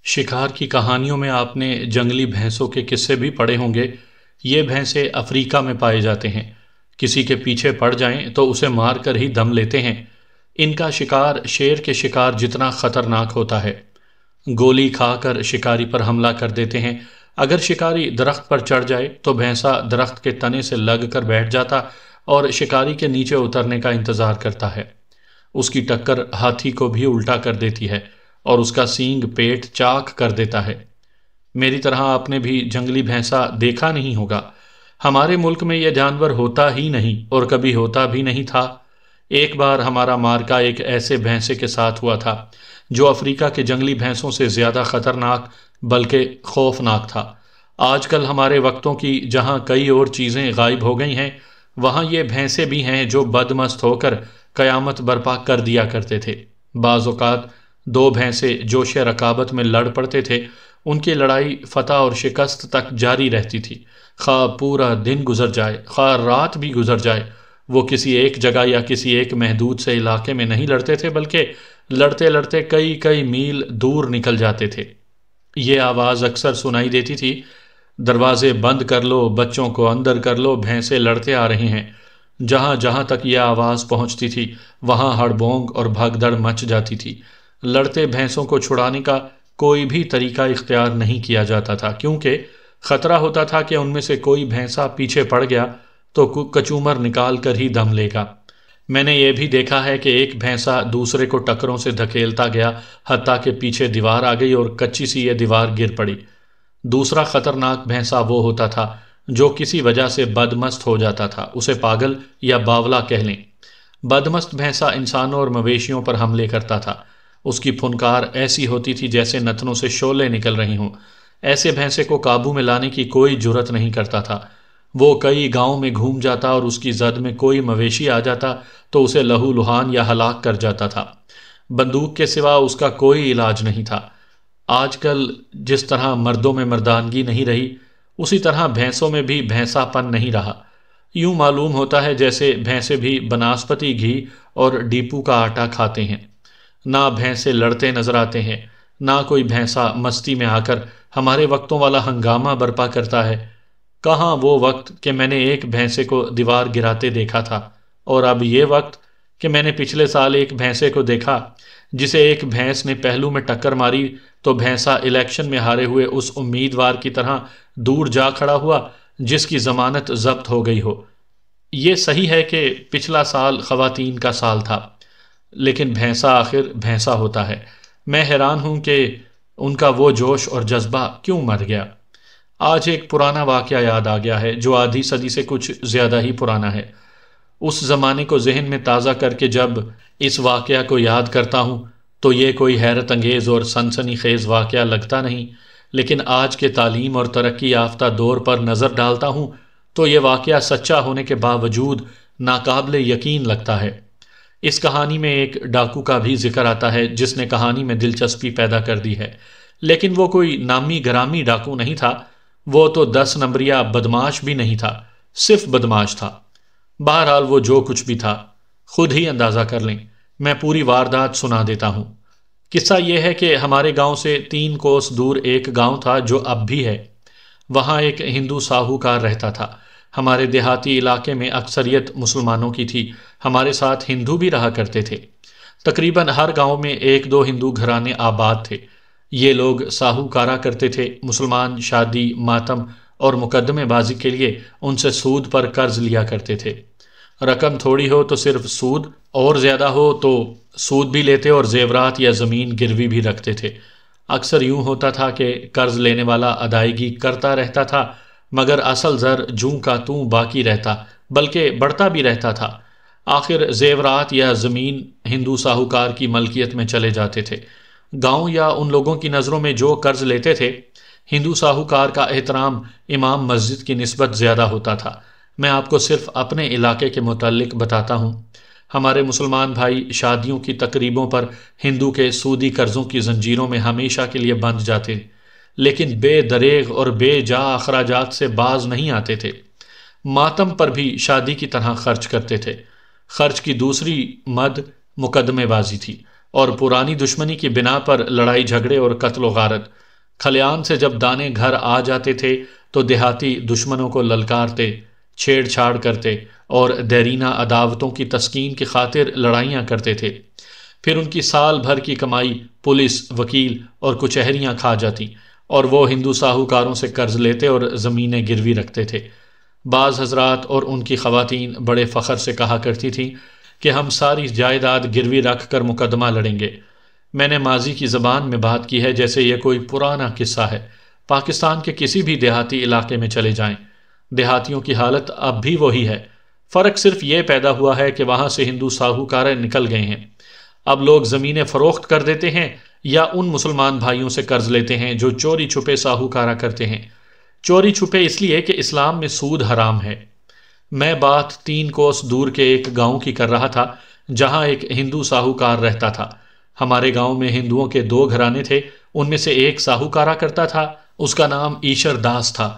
شکار کی کہانیوں میں آپ نے جنگلی بھینسوں کے قصے بھی پڑھے ہوں گے۔ یہ بھینسیں افریقہ میں پائے جاتے ہیں۔ کسی کے پیچھے پڑ جائیں تو اسے مار کر ہی دم لیتے ہیں۔ ان کا شکار شیر کے شکار جتنا خطرناک ہوتا ہے۔ گولی کھا کر شکاری پر حملہ کر دیتے ہیں۔ اگر شکاری درخت پر چڑھ جائے تو بھینسا درخت کے تنے سے لگ کر بیٹھ جاتا اور شکاری کے نیچے اترنے کا انتظار کرتا ہے۔ اس کی ٹکر ہاتھی کو بھی الٹا کر دیتی ہے اور اس کا سینگ پیٹ چاک کر دیتا ہے۔ میری طرح آپ نے بھی جنگلی بھینسا دیکھا نہیں ہوگا۔ ہمارے ملک میں یہ جانور ہوتا ہی نہیں اور کبھی ہوتا بھی نہیں تھا۔ ایک بار ہمارا مارکا ایک ایسے بھینسے کے ساتھ ہوا تھا جو افریقہ کے جنگلی بھینسوں سے زیادہ خطرناک بلکہ خوفناک تھا۔ آج کل ہمارے وقتوں کی جہاں کئی اور چیزیں غائب ہو گئی ہیں، وہاں یہ بھینسے بھی ہیں جو بدمست ہو کر قیامت برپا کر دیا کرتے تھے۔ بعض اوقات دو بھینسے جوش رکابت میں لڑ پڑتے تھے۔ ان کی لڑائی فتح اور شکست تک جاری رہتی تھی۔ خواہ پورا دن گزر جائے، خواہ رات بھی گزر جائے، وہ کسی ایک جگہ یا کسی ایک محدود سے علاقے میں نہیں لڑتے تھے، بلکہ لڑتے لڑتے کئی کئی میل دور نکل جاتے تھے۔ یہ آواز اکثر سنائی دیتی تھی، دروازے بند کر لو، بچوں کو اندر کر لو، بھینسے لڑتے آ رہے ہیں۔ جہاں جہاں تک یہ آواز پہنچتی تھی وہاں ہڑبونگ اور بھگدڑ مچ جاتی تھی۔ لڑتے بھینسوں کو چھڑانے کا کوئی بھی طریقہ اختیار نہیں کیا جاتا تھا، کیونکہ خطرہ ہوتا تھا کہ ان میں سے کوئی بھینسا پیچھے پڑ گیا تو کچومر نکال کر ہی دم لے گا۔ میں نے یہ بھی دیکھا ہے کہ ایک بھینسا دوسرے کو ٹکروں سے دھکیلتا گیا، حتیٰ کہ پیچھے دیوار آ گئی اور کچی سی یہ دیوار گر پڑی۔ دوسرا خطرناک بھینسا وہ ہوتا تھا جو کسی وجہ سے بدمست ہو جاتا تھا، اسے پاگل یا باولا کہہ لیں۔ بدمست بھینسا انسانوں اور مویشیوں پر حملے کرتا تھا۔ اس کی پھنکار ایسی ہوتی تھی جیسے نتنوں سے شعلے نکل رہے ہوں۔ ایسے بھینسے کو قابو میں لانے کی کوئی جرت نہیں کرتا تھا۔ وہ کئی گاؤں میں گھوم جاتا اور اس کی زد میں کوئی مویشی آ جاتا تو اسے لہو لہان یا ہلاک کر جاتا تھا۔ بندوق کے سوا اس کا کوئی علاج نہیں تھا۔ آج کل جس طرح مردوں میں مردانگی نہیں رہی، اسی طرح بھینسوں میں بھی بھینسا پن نہیں رہا۔ یوں معلوم ہوتا ہے جیسے بھینسے بھی بناسپتی گھی اور ڈیپو کا آٹا کھاتے ہیں۔ نہ بھینسے لڑتے نظر آتے ہیں، نہ کوئی بھینسا مستی میں آ کر ہمارے وقتوں والا ہنگامہ برپا کرتا ہے۔ کہاں وہ وقت کہ میں نے ایک بھینسے کو دیوار گراتے دیکھا تھا، اور اب یہ وقت کہ میں نے پچھلے سال ایک بھینسے کو دیکھا جسے ایک بھینس نے پہلو میں ٹکر ماری تو بھینسا الیکشن میں ہارے ہوئے اس امیدوار کی طرح دور جا کھڑا ہوا جس کی ضمانت ضبط ہو گئی ہو۔ یہ صحیح ہے کہ پچھلا سال خواتین کا سال تھا، لیکن بھینسا آخر بھینسا ہوتا ہے۔ میں حیران ہوں کہ ان کا وہ جوش اور جذبہ کیوں مر گیا۔ آج ایک پرانا واقعہ یاد آ گیا ہے جو آدھی صدی سے کچھ زیادہ ہی پرانا ہے۔ اس زمانے کو ذہن میں تازہ کر کے جب اس واقعہ کو یاد کرتا ہوں تو یہ کوئی حیرت انگیز اور سنسنی خیز واقعہ لگتا نہیں، لیکن آج کے تعلیم اور ترقی یافتہ دور پر نظر ڈالتا ہوں تو یہ واقعہ سچا ہونے کے باوجود ناقابل یقین لگتا ہے۔ اس کہانی میں ایک ڈاکو کا بھی ذکر آتا ہے جس نے کہانی میں دلچسپی پیدا کر دی ہے، لیکن وہ کوئی نامی گرامی ڈاکو نہیں تھا۔ وہ تو 10 نمبریہ بدماش بھی نہیں تھا، صرف بدماش تھا۔ بہرحال وہ جو کچھ بھی تھا خود ہی اندازہ کر لیں۔ میں پوری واردات سنا دیتا ہوں۔ قصہ یہ ہے کہ ہمارے گاؤں سے 3 کوس دور ایک گاؤں تھا جو اب بھی ہے۔ وہاں ایک ہندو ساہوکار رہتا تھا۔ ہمارے دیہاتی علاقے میں اکثریت مسلمانوں کی تھی، ہمارے ساتھ ہندو بھی رہا کرتے تھے۔ تقریباً ہر گاؤں میں 1-2 ہندو گھرانے آباد تھے۔ یہ لوگ ساہوکارا کرتے تھے۔ مسلمان شادی، ماتم اور مقدمے بازی کے لیے ان سے سود پر قرض لیا کرتے تھے۔ رقم تھوڑی ہو تو صرف سود، اور زیادہ ہو تو سود بھی لیتے اور زیورات یا زمین گروی بھی رکھتے تھے۔ اکثر یوں ہوتا تھا کہ قرض لینے والا ادائیگی کرتا رہتا تھا مگر اصل زر جوں کا توں باقی رہتا، بلکہ بڑھتا بھی رہتا تھا۔ آخر زیورات یا زمین ہندو ساہوکار کی ملکیت میں چلے جاتے تھے۔ گاؤں یا ان لوگوں کی نظروں میں جو قرض لیتے تھے، ہندو ساہوکار کا احترام امام مسجد کی نسبت زیادہ ہوتا تھا۔ میں آپ کو صرف اپنے علاقے کے متعلق بتاتا ہوں۔ ہمارے مسلمان بھائی شادیوں کی تقریبوں پر ہندو کے سودی قرضوں کی زنجیروں میں ہمیشہ کے لیے بندھ جاتے، لیکن بے دریغ اور بے جا اخراجات سے باز نہیں آتے تھے۔ ماتم پر بھی شادی کی طرح خرچ کرتے تھے۔ خرچ کی دوسری مد مقدمے بازی تھی، اور پرانی دشمنی کی بنا پر لڑائی جھگڑے اور قتل و غارت۔ کھلیان سے جب دانے گھر آ جاتے تھے تو دیہاتی دشمنوں کو للکارتے، چھیڑ چھاڑ کرتے اور دیرینہ عداوتوں کی تسکین کی خاطر لڑائیاں کرتے تھے۔ پھر ان کی سال بھر کی کمائی پولیس، وکیل اور کچہریاں کھا جاتی اور وہ ہندو ساہوکاروں سے قرض لیتے اور زمینیں گروی رکھتے تھے۔ بعض حضرات اور ان کی خواتین بڑے فخر سے کہا کرتی تھیں کہ ہم ساری جائیداد گروی رکھ کر مقدمہ لڑیں گے۔ میں نے ماضی کی زبان میں بات کی ہے جیسے یہ کوئی پرانا قصہ ہے۔ پاکستان کے کسی بھی دیہاتی علاقے میں چلے جائیں، دیہاتیوں کی حالت اب بھی وہی ہے۔ فرق صرف یہ پیدا ہوا ہے کہ وہاں سے ہندو ساہوکار نکل گئے ہیں۔ اب لوگ زمینیں فروخت کر دیتے ہیں یا ان مسلمان بھائیوں سے قرض لیتے ہیں جو چوری چھپے ساہوکارہ کرتے ہیں۔ چوری چھپے اس لیے کہ اسلام میں سود حرام ہے۔ میں بات 3 کوس دور کے ایک گاؤں کی کر رہا تھا جہاں ایک ہندو ساہوکار رہتا تھا۔ ہمارے گاؤں میں ہندوؤں کے 2 گھرانے تھے، ان میں سے ایک ساہوکارہ کرتا تھا، اس کا نام ایشر داس تھا۔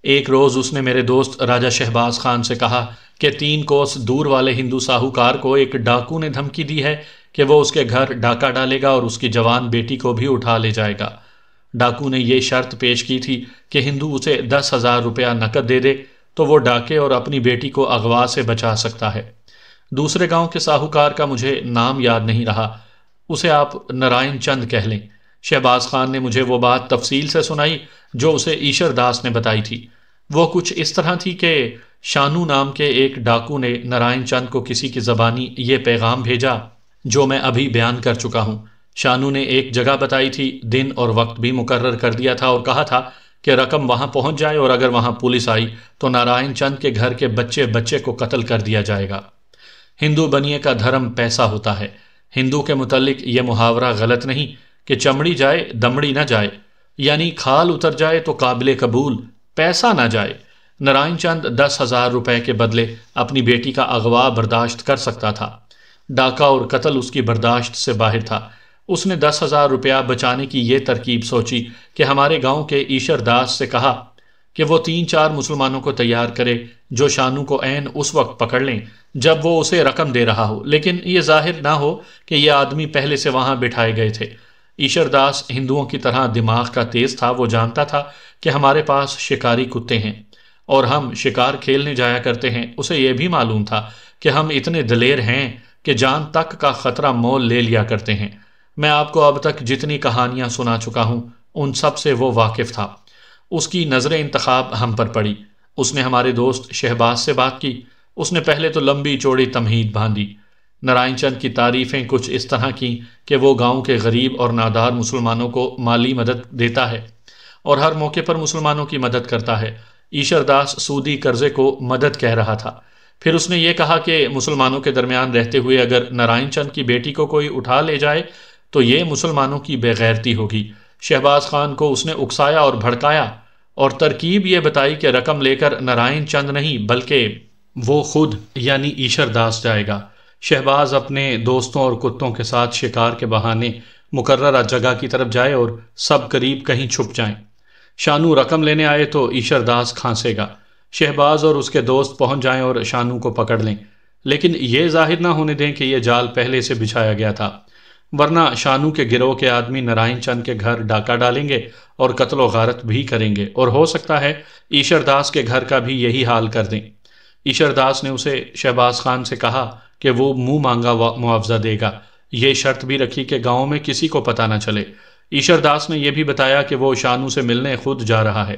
ایک روز اس نے میرے دوست راجہ شہباز خان سے کہا کہ 3 کوس دور والے ہندو ساہوکار کو ایک ڈاکو نے دھمکی دی ہے کہ وہ اس کے گھر ڈاکہ ڈالے گا اور اس کی جوان بیٹی کو بھی اٹھا لے جائے گا۔ ڈاکو نے یہ شرط پیش کی تھی کہ ہندو اسے 10,000 روپیہ نقد دے دے تو وہ ڈاکے اور اپنی بیٹی کو اغوا سے بچا سکتا ہے۔ دوسرے گاؤں کے ساہوکار کا مجھے نام یاد نہیں رہا، اسے آپ نارائن چند کہہ لیں۔ شہباز خان نے مجھے وہ بات تفصیل سے سنائی جو اسے ایشر داس نے بتائی تھی۔ وہ کچھ اس طرح تھی کہ شانو نام کے ایک ڈاکو نے نارائن چند کو کسی کی زبانی یہ پیغام بھیجا جو میں ابھی بیان کر چکا ہوں۔ شانو نے ایک جگہ بتائی تھی، دن اور وقت بھی مقرر کر دیا تھا اور کہا تھا کہ رقم وہاں پہنچ جائے اور اگر وہاں پولیس آئی تو نارائن چند کے گھر کے بچے کو قتل کر دیا جائے گا۔ ہندو بنیے کا دھرم پیسہ ہوتا ہے۔ ہندو کے متعلق یہ محاورہ غلط نہیں کہ چمڑی جائے دمڑی نہ جائے، یعنی کھال اتر جائے تو قابل قبول، پیسہ نہ جائے۔ نارائن چند 10,000 روپے کے بدلے اپنی بیٹی کا اغوا برداشت کر سکتا تھا۔ ڈاکہ اور قتل اس کی برداشت سے باہر تھا۔ اس نے 10,000 روپیہ بچانے کی یہ ترکیب سوچی کہ ہمارے گاؤں کے ایشر داس سے کہا کہ وہ 3-4 مسلمانوں کو تیار کرے جو شانو کو عین اس وقت پکڑ لیں جب وہ اسے رقم دے رہا ہو، لیکن یہ ظاہر نہ ہو کہ یہ آدمی پہلے سے وہاں بٹھائے گئے تھے۔ ایشر داس ہندوؤں کی طرح دماغ کا تیز تھا، وہ جانتا تھا کہ ہمارے پاس شکاری کتے ہیں اور ہم شکار کھیلنے جایا کرتے ہیں۔ اسے یہ بھی معلوم تھا کہ ہم اتنے دلیر ہیں کہ جان تک کا خطرہ مول لے لیا کرتے ہیں۔ میں آپ کو اب تک جتنی کہانیاں سنا چکا ہوں ان سب سے وہ واقف تھا۔ اس کی نظر انتخاب ہم پر پڑی۔ اس نے ہمارے دوست شہباز سے بات کی۔ اس نے پہلے تو لمبی چوڑی تمہید باندھی۔ نارائن چند کی تعریفیں کچھ اس طرح کی کہ وہ گاؤں کے غریب اور نادار مسلمانوں کو مالی مدد دیتا ہے اور ہر موقع پر مسلمانوں کی مدد کرتا ہے۔ ایشر داس سودی قرضے کو مدد کہہ رہا تھا۔ پھر اس نے یہ کہا کہ مسلمانوں کے درمیان رہتے ہوئے اگر نارائن چند کی بیٹی کو کوئی اٹھا لے جائے تو یہ مسلمانوں کی بے غیرتی ہوگی۔ شہباز خان کو اس نے اکسایا اور بھڑکایا اور ترکیب یہ بتائی کہ رقم لے کر نارائن چند نہیں بلکہ وہ خود یعنی ایشر داس جائے گا۔ شہباز اپنے دوستوں اور کتوں کے ساتھ شکار کے بہانے مقررہ جگہ کی طرف جائے اور سب قریب کہیں چھپ جائیں۔ شانو رقم لینے آئے تو ایشر داس کھانسے گا۔ شہباز اور اس کے دوست پہنچ جائیں اور شانو کو پکڑ لیں، لیکن یہ ظاہر نہ ہونے دیں کہ یہ جال پہلے سے بچھایا گیا تھا، ورنہ شانو کے گروہ کے آدمی نارائن چند کے گھر ڈاکہ ڈالیں گے اور قتل و غارت بھی کریں گے، اور ہو سکتا ہے ایشر داس کے گھر کا بھی یہی حال کر دیں۔ ایشر داس نے اسے شہباز خان سے کہا کہ وہ منہ مانگا معاوضہ دے گا۔ یہ شرط بھی رکھی کہ گاؤں میں کسی کو پتہ نہ چلے۔ ایشر داس نے یہ بھی بتایا کہ وہ شانو سے ملنے خود جا رہا ہے،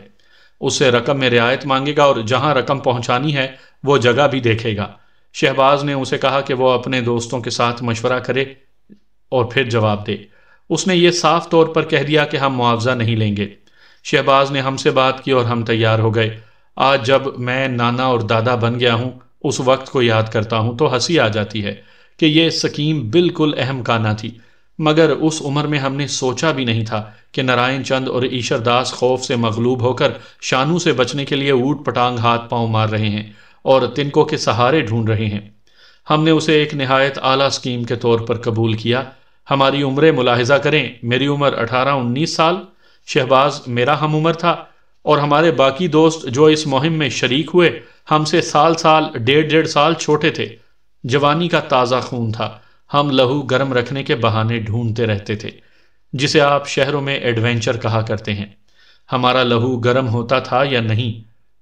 اس سے رقم میں رعایت مانگے گا اور جہاں رقم پہنچانی ہے وہ جگہ بھی دیکھے گا۔ شہباز نے اسے کہا کہ وہ اپنے دوستوں کے ساتھ مشورہ کرے اور پھر جواب دے۔ اس نے یہ صاف طور پر کہہ دیا کہ ہم معاوضہ نہیں لیں گے۔ شہباز نے ہم سے بات کی اور ہم تیار ہو گئے۔ آج جب میں نانا اور دادا بن گیا ہوں اس وقت کو یاد کرتا ہوں تو ہنسی آ جاتی ہے کہ یہ سکیم بالکل اہم کانہ تھی، مگر اس عمر میں ہم نے سوچا بھی نہیں تھا کہ نارائن چند اور ایشر داس خوف سے مغلوب ہو کر شانو سے بچنے کے لیے اوٹ پٹانگ ہاتھ پاؤں مار رہے ہیں اور تنکوں کے سہارے ڈھونڈ رہے ہیں۔ ہم نے اسے ایک نہایت اعلیٰ سکیم کے طور پر قبول کیا۔ ہماری عمریں ملاحظہ کریں، میری عمر 18-19 سال، شہباز میرا ہم عمر تھا، اور ہمارے باقی دوست جو اس مہم میں شریک ہوئے ہم سے سال 1.5 سال چھوٹے تھے۔ جوانی کا تازہ خون تھا، ہم لہو گرم رکھنے کے بہانے ڈھونڈتے رہتے تھے، جسے آپ شہروں میں ایڈونچر کہا کرتے ہیں۔ ہمارا لہو گرم ہوتا تھا یا نہیں؟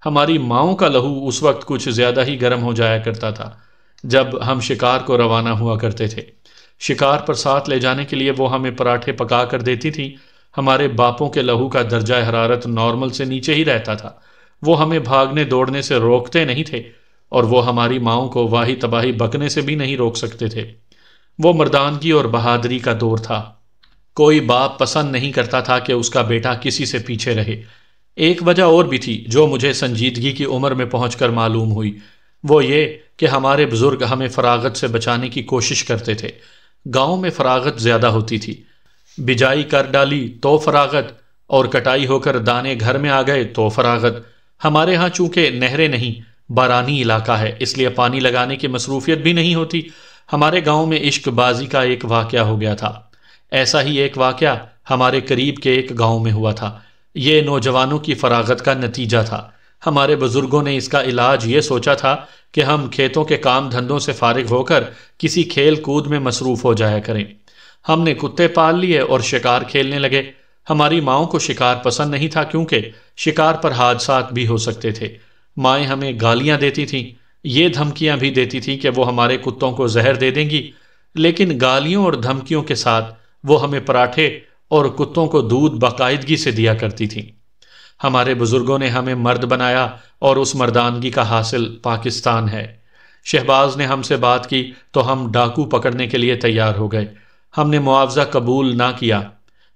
ہماری ماؤں کا لہو اس وقت کچھ زیادہ ہی گرم ہو جایا کرتا تھا جب ہم شکار کو روانہ ہوا کرتے تھے۔ شکار پر ساتھ لے جانے کے لیے وہ ہمیں پراٹھے پکا کر دیتی تھی۔ ہمارے باپوں کے لہو کا درجہ حرارت نارمل سے نیچے ہی رہتا تھا۔ وہ ہمیں بھاگنے دوڑنے سے روکتے نہیں تھے، اور وہ ہماری ماؤں کو واہی تباہی بکنے سے بھی نہیں روک سکتے تھے۔ وہ مردانگی اور بہادری کا دور تھا۔ کوئی باپ پسند نہیں کرتا تھا کہ اس کا بیٹا کسی سے پیچھے رہے۔ ایک وجہ اور بھی تھی جو مجھے سنجیدگی کی عمر میں پہنچ کر معلوم ہوئی، وہ یہ کہ ہمارے بزرگ ہمیں فراغت سے بچانے کی کوشش کرتے تھے۔ گاؤں میں فراغت زیادہ ہوتی تھی، بجائی کر ڈالی تو فراغت، اور کٹائی ہو کر دانے گھر میں آ گئے تو فراغت۔ ہمارے ہاں چونکہ نہریں نہیں، بارانی علاقہ ہے، اس لیے پانی لگانے کی مصروفیت بھی نہیں ہوتی۔ ہمارے گاؤں میں عشق بازی کا ایک واقعہ ہو گیا تھا۔ ایسا ہی ایک واقعہ ہمارے قریب کے ایک گاؤں میں ہوا تھا۔ یہ نوجوانوں کی فراغت کا نتیجہ تھا۔ ہمارے بزرگوں نے اس کا علاج یہ سوچا تھا کہ ہم کھیتوں کے کام دھندوں سے فارغ ہو کر کسی کھیل کود میں مصروف ہو جایا کریں۔ ہم نے کتے پال لیے اور شکار کھیلنے لگے۔ ہماری ماؤں کو شکار پسند نہیں تھا، کیونکہ شکار پر حادثات بھی ہو سکتے تھے۔ مائیں ہمیں گالیاں دیتی تھیں، یہ دھمکیاں بھی دیتی تھیں کہ وہ ہمارے کتوں کو زہر دے دیں گی، لیکن گالیوں اور دھمکیوں کے ساتھ وہ ہمیں پراٹھے اور کتوں کو دودھ باقاعدگی سے دیا کرتی تھیں۔ ہمارے بزرگوں نے ہمیں مرد بنایا، اور اس مردانگی کا حاصل پاکستان ہے۔ شہباز نے ہم سے بات کی تو ہم ڈاکو پکڑنے کے لیے تیار ہو گئے۔ ہم نے معاوضہ قبول نہ کیا۔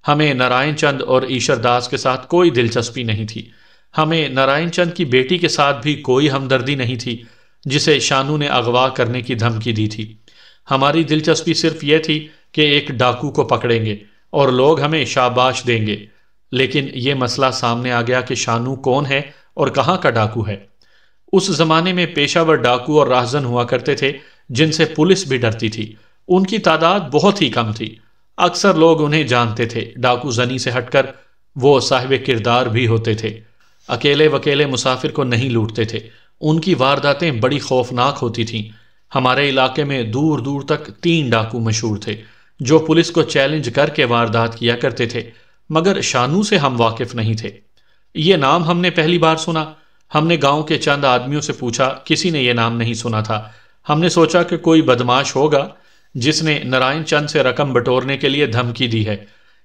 ہمیں نارائن چند اور ایشر داس کے ساتھ کوئی دلچسپی نہیں تھی۔ ہمیں نارائن چند کی بیٹی کے ساتھ بھی کوئی ہمدردی نہیں تھی، جسے شانو نے اغوا کرنے کی دھمکی دی تھی۔ ہماری دلچسپی صرف یہ تھی کہ ایک ڈاکو کو پکڑیں گے اور لوگ ہمیں شاباش دیں گے۔ لیکن یہ مسئلہ سامنے آ گیا کہ شانو کون ہے اور کہاں کا ڈاکو ہے۔ اس زمانے میں پیشہ ور ڈاکو اور راہزن ہوا کرتے تھے جن سے پولیس بھی ڈرتی تھی۔ ان کی تعداد بہت ہی کم تھی، اکثر لوگ انہیں جانتے تھے۔ ڈاکو زنی سے ہٹ کر وہ صاحب کردار بھی ہوتے تھے۔ اکیلے وکیلے مسافر کو نہیں لوٹتے تھے۔ ان کی وارداتیں بڑی خوفناک ہوتی تھیں۔ ہمارے علاقے میں دور دور تک 3 ڈاکو مشہور تھے جو پولیس کو چیلنج کر کے واردات کیا کرتے تھے، مگر شانو سے ہم واقف نہیں تھے۔ یہ نام ہم نے پہلی بار سنا۔ ہم نے گاؤں کے چند آدمیوں سے پوچھا، کسی نے یہ نام نہیں سنا تھا۔ ہم نے سوچا کہ کوئی بدماش ہوگا جس نے نارائن چند سے رقم بٹورنے کے لیے دھمکی دی ہے۔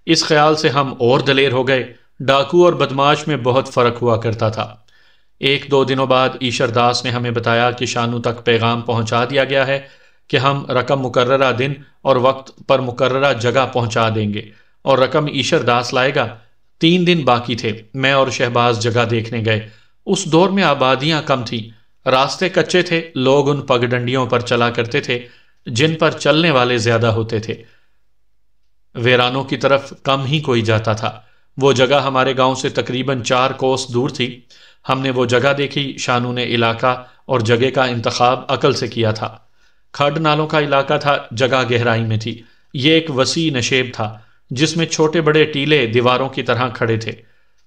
اس خیال سے ہم اور دلیر ہو گئے۔ ڈاکو اور بدماش میں بہت فرق ہوا کرتا تھا۔ 1-2 دنوں بعد ایشر داس نے ہمیں بتایا کہ شانو تک پیغام پہنچا دیا گیا ہے کہ ہم رقم مقررہ دن اور وقت پر مقررہ جگہ پہنچا دیں گے، اور رقم ایشر داس لائے گا۔ 3 دن باقی تھے۔ میں اور شہباز جگہ دیکھنے گئے۔ اس دور میں آبادیاں کم تھیں، راستے کچے تھے، لوگ ان پگڈنڈیوں پر چلا کرتے تھے جن پر چلنے والے زیادہ ہوتے تھے۔ ویرانوں کی طرف کم ہی کوئی جاتا تھا۔ وہ جگہ ہمارے گاؤں سے تقریباً 4 کوس دور تھی۔ ہم نے وہ جگہ دیکھی۔ شانو نے علاقہ اور جگہ کا انتخاب عقل سے کیا تھا۔ کھڈ نالوں کا علاقہ تھا، جگہ گہرائی میں تھی۔ یہ ایک وسیع نشیب تھا جس میں چھوٹے بڑے ٹیلے دیواروں کی طرح کھڑے تھے۔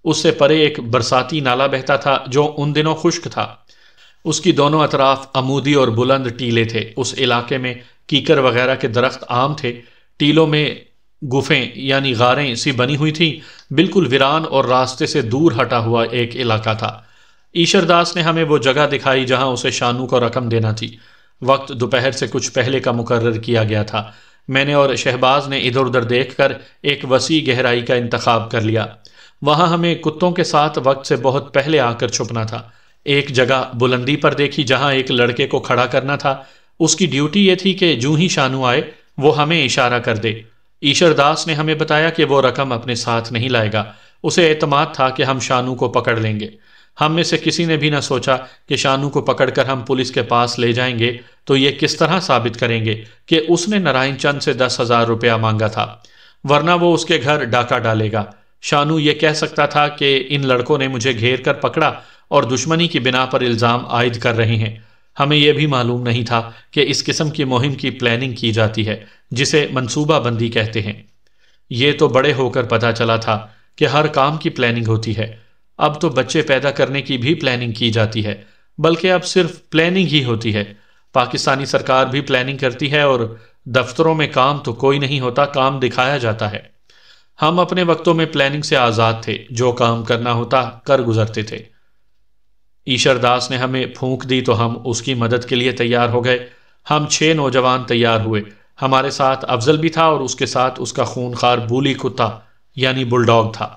اس سے پرے ایک برساتی نالا بہتا تھا جو ان دنوں خشک تھا۔ اس کی دونوں اطراف عمودی اور بلند ٹیلے تھے۔ اس علاقے میں کیکر وغیرہ کے درخت عام تھے۔ ٹیلوں میں گفیں یعنی غاریں سی بنی ہوئی تھیں۔ بالکل ویران اور راستے سے دور ہٹا ہوا ایک علاقہ تھا۔ ایشر داس نے ہمیں وہ جگہ دکھائی جہاں اسے شانو کو رقم دینا تھی۔ وقت دوپہر سے کچھ پہلے کا مقرر کیا گیا تھا۔ میں نے اور شہباز نے ادھر ادھر دیکھ کر ایک وسیع گہرائی کا انتخاب کر لیا۔ وہاں ہمیں کتوں کے ساتھ وقت سے بہت پہلے آ کر چھپنا تھا۔ ایک جگہ بلندی پر دیکھی جہاں ایک لڑکے کو کھڑا کرنا تھا۔ اس کی ڈیوٹی یہ تھی کہ جو ہی شانو آئے وہ ہمیں اشارہ کر دے۔ ایشر داس نے ہمیں بتایا کہ وہ رقم اپنے ساتھ نہیں لائے گا۔ اسے اعتماد تھا کہ ہم شانو کو پکڑ لیں گے۔ ہم میں سے کسی نے بھی نہ سوچا کہ شانو کو پکڑ کر ہم پولیس کے پاس لے جائیں گے تو یہ کس طرح ثابت کریں گے کہ اس نے نارائن چند سے 10,000 روپیہ مانگا تھا، ورنہ وہ اس کے گھر ڈاکہ ڈالے گا۔ شانو یہ کہہ سکتا تھا کہ ان لڑکوں نے مجھے گھیر کر پکڑا اور دشمنی کی بنا پر الزام عائد کر رہے ہیں۔ ہمیں یہ بھی معلوم نہیں تھا کہ اس قسم کی مہم کی پلاننگ کی جاتی ہے جسے منصوبہ بندی کہتے ہیں۔ یہ تو بڑے ہو کر پتہ چلا تھا کہ ہر کام کی پلاننگ ہوتی ہے۔ اب تو بچے پیدا کرنے کی بھی پلاننگ کی جاتی ہے، بلکہ اب صرف پلاننگ ہی ہوتی ہے۔ پاکستانی سرکار بھی پلاننگ کرتی ہے اور دفتروں میں کام تو کوئی نہیں ہوتا، کام دکھایا جاتا ہے۔ ہم اپنے وقتوں میں پلاننگ سے آزاد تھے، جو کام کرنا ہوتا کر گزرتے تھے۔ ایشر داس نے ہمیں پھونک دی تو ہم اس کی مدد کے لیے تیار ہو گئے۔ ہم 6 نوجوان تیار ہوئے۔ ہمارے ساتھ افضل بھی تھا اور اس کے ساتھ اس کا خونخوار بولی کتا یعنی بل ڈاگ تھا۔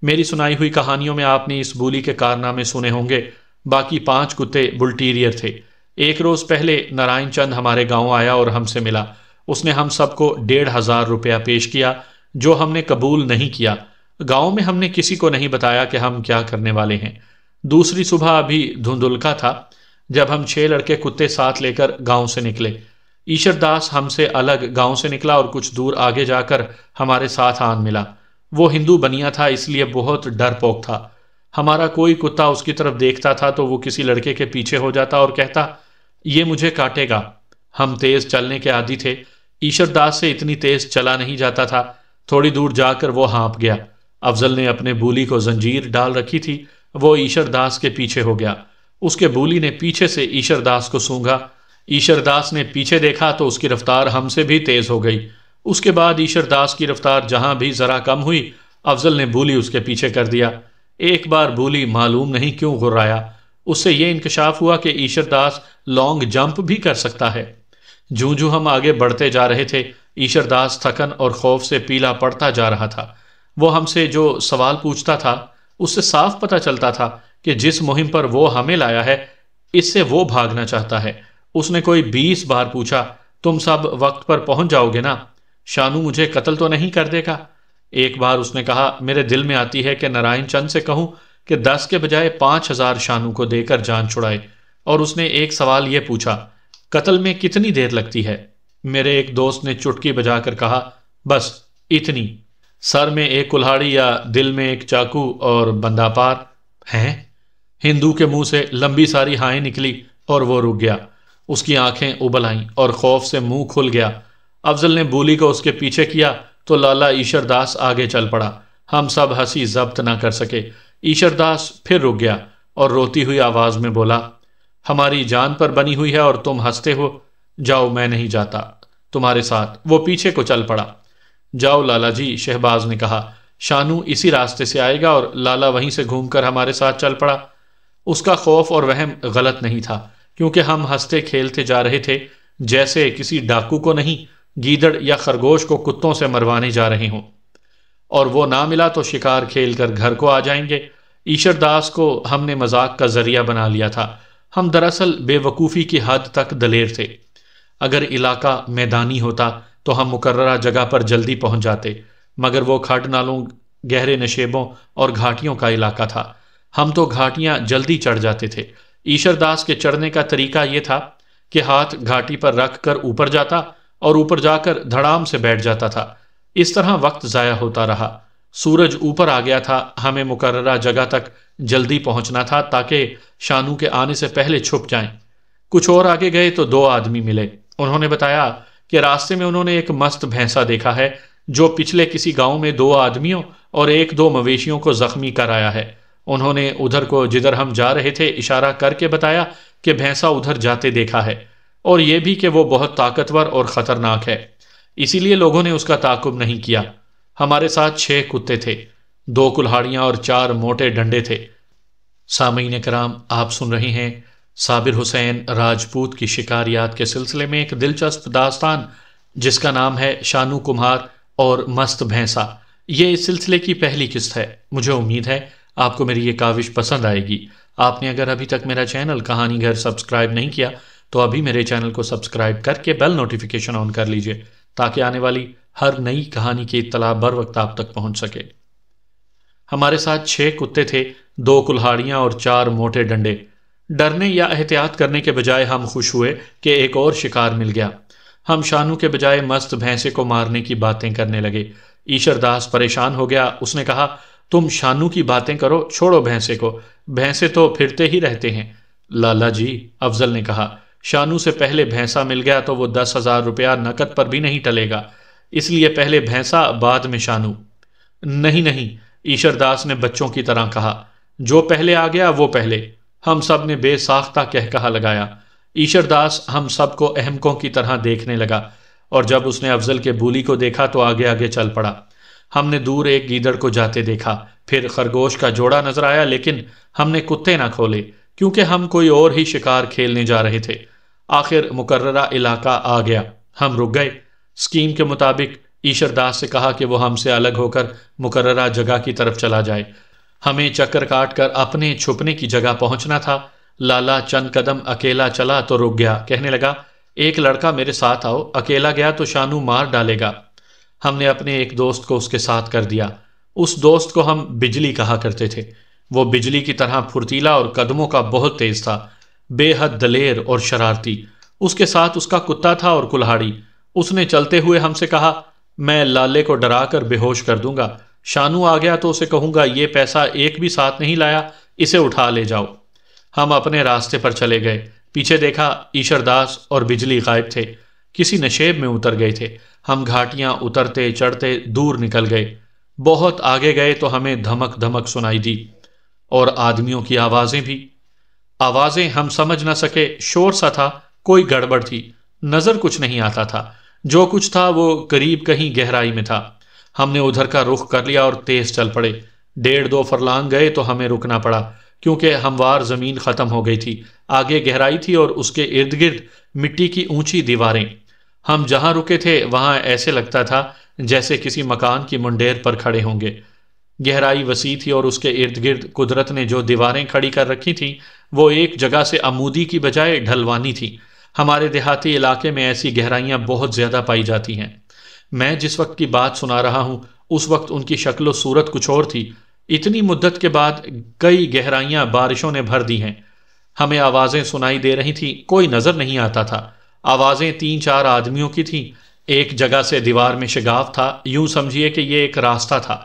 میری سنائی ہوئی کہانیوں میں آپ نے اس بولی کے کارنامے سنے ہوں گے۔ باقی 5 کتے بل ٹیریئر تھے۔ ایک روز پہلے نارائن چند ہمارے گاؤں آیا اور ہم سے ملا۔ اس نے ہم سب کو 1500 روپیہ پیش کیا، جو ہم نے قبول نہیں کیا۔ گاؤں میں ہم نے کسی کو نہیں بتایا کہ ہم کیا کرنے والے ہیں۔ دوسری صبح ابھی دھندلکا تھا جب ہم 6 لڑکے کتے ساتھ لے کر گاؤں سے نکلے۔ ایشر داس ہم سے الگ گاؤں سے نکلا اور کچھ دور آگے جا کر ہمارے ساتھ آن ملا۔ وہ ہندو بنیا تھا، اس لیے بہت ڈرپوک تھا۔ ہمارا کوئی کتا اس کی طرف دیکھتا تھا تو وہ کسی لڑکے کے پیچھے ہو جاتا اور کہتا، یہ مجھے کاٹے گا۔ ہم تیز چلنے کے عادی تھے۔ ایشر داس سے اتنی تیز چلا نہیں جاتا تھا۔ تھوڑی دور جا کر وہ ہانپ گیا۔ افضل نے اپنے بولی کو زنجیر ڈال رکھی تھی، وہ ایشر داس کے پیچھے ہو گیا۔ اس کے بولی نے پیچھے سے ایشر داس کو سونگھا۔ ایشر داس نے پیچھے دیکھا تو اس کی رفتار ہم سے بھی تیز ہو گئی۔ اس کے بعد ایشر داس کی رفتار جہاں بھی ذرا کم ہوئی، افضل نے بولی اس کے پیچھے کر دیا۔ ایک بار بولی معلوم نہیں کیوں غرایا۔ اس سے یہ انکشاف ہوا کہ ایشر داس لانگ جمپ بھی کر سکتا ہے۔ جوں جوں ہم آگے بڑھتے جا رہے تھے، ایشر داس تھکن اور خوف سے پیلا پڑتا جا رہا تھا۔ وہ ہم سے جو سوال پوچھتا تھا اس سے صاف پتہ چلتا تھا کہ جس مہم پر وہ ہمیں لایا ہے اس سے وہ بھاگنا چاہتا ہے۔ اس نے کوئی 20 بار پوچھا، تم سب وقت پر پہنچ جاؤ گے نا؟ شانو مجھے قتل تو نہیں کر دے گا؟ ایک بار اس نے کہا، میرے دل میں آتی ہے کہ نارائن چند سے کہوں کہ 10 کے بجائے 5000 شانو کو دے کر جان چھڑائے۔ اور اس نے ایک سوال یہ پوچھا، قتل میں کتنی دیر لگتی ہے؟ میرے ایک دوست نے چٹکی بجا کر کہا، بس اتنی۔ سر میں ایک کلہاڑی یا دل میں ایک چاقو اور بندہ پار ہیں؟ ہندو کے منہ سے لمبی ساری ہائیں نکلی اور وہ رک گیا۔ اس کی آنکھیں ابل آئیں اور خوف سے منہ کھل گیا۔ افضل نے بولی کو اس کے پیچھے کیا تو لالا ایشر داس آگے چل پڑا۔ ہم سب ہنسی ضبط نہ کر سکے۔ ایشر داس پھر رک گیا اور روتی ہوئی آواز میں بولا، ہماری جان پر بنی ہوئی ہے اور تم ہنستے ہو؟ جاؤ، میں نہیں جاتا تمہارے ساتھ۔ وہ پیچھے کو چل پڑا۔ جاؤ لالا جی، شہباز نے کہا، شانو اسی راستے سے آئے گا، اور لالا وہیں سے گھوم کر ہمارے ساتھ چل پڑا۔ اس کا خوف اور وہم غلط نہیں تھا، کیونکہ ہم ہنستے کھیلتے جا رہے تھے جیسے کسی ڈاکو کو نہیں، گیدڑ یا خرگوش کو کتوں سے مروانے جا رہے ہوں، اور وہ نہ ملا تو شکار کھیل کر گھر کو آ جائیں گے۔ ایشر داس کو ہم نے مذاق کا ذریعہ بنا لیا تھا۔ ہم دراصل بے وقوفی کی حد تک دلیر تھے۔ اگر علاقہ میدانی ہوتا تو ہم مقررہ جگہ پر جلدی پہنچ جاتے، مگر وہ کھڈ نالوں، گہرے نشیبوں اور گھاٹیوں کا علاقہ تھا۔ ہم تو گھاٹیاں جلدی چڑھ جاتے تھے۔ ایشر داس کے چڑھنے کا طریقہ یہ تھا کہ ہاتھ گھاٹی پر رکھ کر اوپر جاتا اور اوپر جا کر دھڑام سے بیٹھ جاتا تھا۔ اس طرح وقت ضائع ہوتا رہا۔ سورج اوپر آ گیا تھا، ہمیں مقررہ جگہ تک جلدی پہنچنا تھا تاکہ شانو کے آنے سے پہلے چھپ جائیں۔ کچھ اور آگے گئے تو 2 آدمی ملے۔ انہوں نے بتایا کہ راستے میں انہوں نے ایک مست بھینسا دیکھا ہے جو پچھلے کسی گاؤں میں 2 آدمیوں اور 1-2 مویشیوں کو زخمی کرایا ہے۔ انہوں نے ادھر کو جدھر ہم جا رہے تھے اشارہ کر کے بتایا کہ بھینسا ادھر جاتے دیکھا ہے، اور یہ بھی کہ وہ بہت طاقتور اور خطرناک ہے، اسی لیے لوگوں نے اس کا تعاقب نہیں کیا۔ ہمارے ساتھ 6 کتے تھے، 2 کلہاڑیاں اور 4 موٹے ڈنڈے تھے۔ سامعین کرام، آپ سن رہے ہیں صابر حسین راجپوت کی شکاریات کے سلسلے میں ایک دلچسپ داستان جس کا نام ہے شانو کمہار اور مست بھینسا۔ یہ اس سلسلے کی پہلی قسط ہے۔ مجھے امید ہے آپ کو میری یہ کاوش پسند آئے گی۔ آپ نے اگر ابھی تک میرا چینل کہانی گھر سبسکرائب نہیں کیا تو ابھی میرے چینل کو سبسکرائب کر کے بیل نوٹیفیکیشن آن کر لیجئے تاکہ آنے والی ہر نئی کہانی کی اطلاع بر وقت آپ تک پہنچ سکے۔ ہمارے ساتھ 6 کتے تھے، 2 کلہاڑیاں اور 4 موٹے ڈنڈے۔ ڈرنے یا احتیاط کرنے کے بجائے ہم خوش ہوئے کہ ایک اور شکار مل گیا۔ ہم شانو کے بجائے مست بھینسے کو مارنے کی باتیں کرنے لگے۔ ایشر داس پریشان ہو گیا۔ اس نے کہا، تم شانو کی باتیں کرو، چھوڑو بھینسے کو، بھینسے تو پھرتے ہی رہتے ہیں۔ لالا جی، افضل نے کہا، شانو سے پہلے بھینسا مل گیا تو وہ 10,000 روپیہ نقد پر بھی نہیں ٹلے گا، اس لیے پہلے بھینسا بعد میں شانو۔ نہیں نہیں، ایشر داس نے بچوں کی طرح کہا، جو پہلے آ گیا وہ پہلے۔ ہم سب نے بے ساختہ کہا لگایا۔ ایشر داس ہم سب کو احمقوں کی طرح دیکھنے لگا اور جب اس نے افضل کے بولی کو دیکھا تو آگے آگے چل پڑا۔ ہم نے دور ایک گیدڑ کو جاتے دیکھا، پھر خرگوش کا جوڑا نظر آیا، لیکن ہم نے کتے نہ کھولے کیونکہ ہم کوئی اور ہی شکار کھیلنے جا رہے تھے۔ آخر مقررہ علاقہ آ گیا، ہم رک گئے۔ اسکیم کے مطابق ایشر داس سے کہا کہ وہ ہم سے الگ ہو کر مقررہ جگہ کی طرف چلا جائے۔ ہمیں چکر کاٹ کر اپنے چھپنے کی جگہ پہنچنا تھا۔ لالا چند قدم اکیلا چلا تو رک گیا، کہنے لگا ایک لڑکا میرے ساتھ آؤ، اکیلا گیا تو شانو مار ڈالے گا۔ ہم نے اپنے ایک دوست کو اس کے ساتھ کر دیا۔ اس دوست کو ہم بجلی کہا کرتے تھے۔ وہ بجلی کی طرح پھرتیلا اور قدموں کا بہت تیز تھا، بے حد دلیر اور شرارتی۔ اس کے ساتھ اس کا کتا تھا اور کلہاڑی۔ اس نے چلتے ہوئے ہم سے کہا میں لالے کو ڈرا کر بے ہوش کر دوں گا، شانو آ گیا تو اسے کہوں گا یہ پیسہ ایک بھی ساتھ نہیں لایا، اسے اٹھا لے جاؤ۔ ہم اپنے راستے پر چلے گئے، پیچھے دیکھا ایشر داس اور بجلی غائب تھے، کسی نشیب میں اتر گئے تھے۔ ہم گھاٹیاں اترتے چڑھتے دور نکل گئے، بہت آگے گئے تو ہمیں دھمک دھمک سنائی دی اور آدمیوں کی آوازیں بھی۔ آوازیں ہم سمجھ نہ سکے، شور سا تھا، کوئی گڑبڑ تھی، نظر کچھ نہیں آتا تھا، جو کچھ تھا وہ قریب کہیں گہرائی میں تھا۔ ہم نے ادھر کا رخ کر لیا اور تیز چل پڑے۔ 1.5-2 فرلانگ گئے تو ہمیں رکنا پڑا کیونکہ ہموار زمین ختم ہو گئی تھی، آگے گہرائی تھی اور اس کے ارد گرد مٹی کی اونچی دیواریں۔ ہم جہاں رکے تھے وہاں ایسے لگتا تھا جیسے کسی مکان کی منڈیر پر کھڑے ہوں گے۔ گہرائی وسیع تھی اور اس کے ارد گرد قدرت نے جو دیواریں کھڑی کر رکھی تھیں وہ ایک جگہ سے عمودی کی بجائے ڈھلوانی تھی۔ ہمارے دیہاتی علاقے میں ایسی گہرائیاں بہت زیادہ پائی جاتی ہیں۔ میں جس وقت کی بات سنا رہا ہوں اس وقت ان کی شکل و صورت کچھ اور تھی۔ اتنی مدت کے بعد کئی گہرائیاں بارشوں نے بھر دی ہیں۔ ہمیں آوازیں سنائی دے رہی تھیں، کوئی نظر نہیں آتا تھا۔ آوازیں 3-4 آدمیوں کی تھیں۔ ایک جگہ سے دیوار میں شگاف تھا، یوں سمجھیے کہ یہ ایک راستہ تھا۔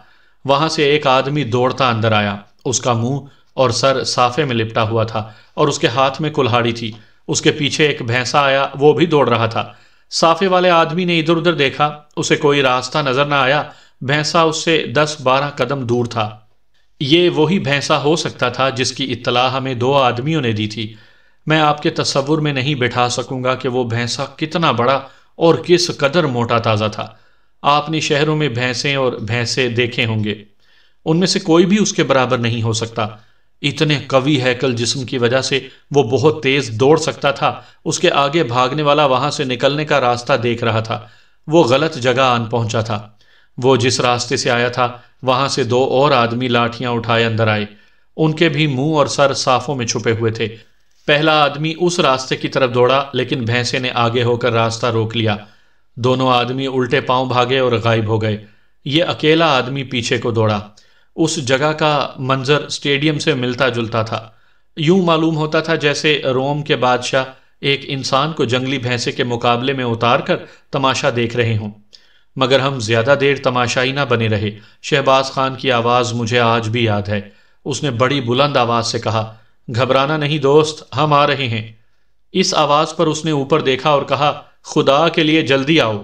وہاں سے ایک آدمی دوڑتا اندر آیا، اس کا منہ اور سر صافے میں لپٹا ہوا تھا اور اس کے ہاتھ میں کلہاڑی تھی۔ اس کے پیچھے ایک بھینسا آیا، وہ بھی دوڑ رہا تھا۔ صافے والے آدمی نے ادھر ادھر دیکھا، اسے کوئی راستہ نظر نہ آیا۔ بھینسا اس سے 10-12 قدم دور تھا۔ یہ وہی بھینسا ہو سکتا تھا جس کی اطلاع ہمیں 2 آدمیوں نے دی تھی۔ میں آپ کے تصور میں نہیں بٹھا سکوں گا کہ وہ بھینسا کتنا بڑا اور کس قدر موٹا تازہ تھا۔ آپ نے شہروں میں بھینسیں اور بھینسے دیکھے ہوں گے، ان میں سے کوئی بھی اس کے برابر نہیں ہو سکتا۔ اتنے قوی ہیکل جسم کی وجہ سے وہ بہت تیز دوڑ سکتا تھا۔ اس کے آگے بھاگنے والا وہاں سے نکلنے کا راستہ دیکھ رہا تھا۔ وہ غلط جگہ آن پہنچا تھا۔ وہ جس راستے سے آیا تھا وہاں سے 2 اور آدمی لاٹھیاں اٹھائے اندر آئے، ان کے بھی منہ اور سر صافوں میں چھپے ہوئے تھے۔ پہلا آدمی اس راستے کی طرف دوڑا لیکن بھینسے نے آگے ہو کر راستہ روک لیا۔ دونوں آدمی الٹے پاؤں بھاگے اور غائب ہو گئے۔ یہ اکیلا آدمی پیچھے کو دوڑا۔ اس جگہ کا منظر اسٹیڈیم سے ملتا جلتا تھا۔ یوں معلوم ہوتا تھا جیسے روم کے بادشاہ ایک انسان کو جنگلی بھینسے کے مقابلے میں اتار کر تماشا دیکھ رہے ہوں۔ مگر ہم زیادہ دیر تماشائی نہ بنے رہے۔ شہباز خان کی آواز مجھے آج بھی یاد ہے۔ اس نے بڑی بلند آواز سے کہا گھبرانا نہیں دوست، ہم آ رہے ہیں۔ اس آواز پر اس نے اوپر دیکھا اور کہا خدا کے لیے جلدی آؤ۔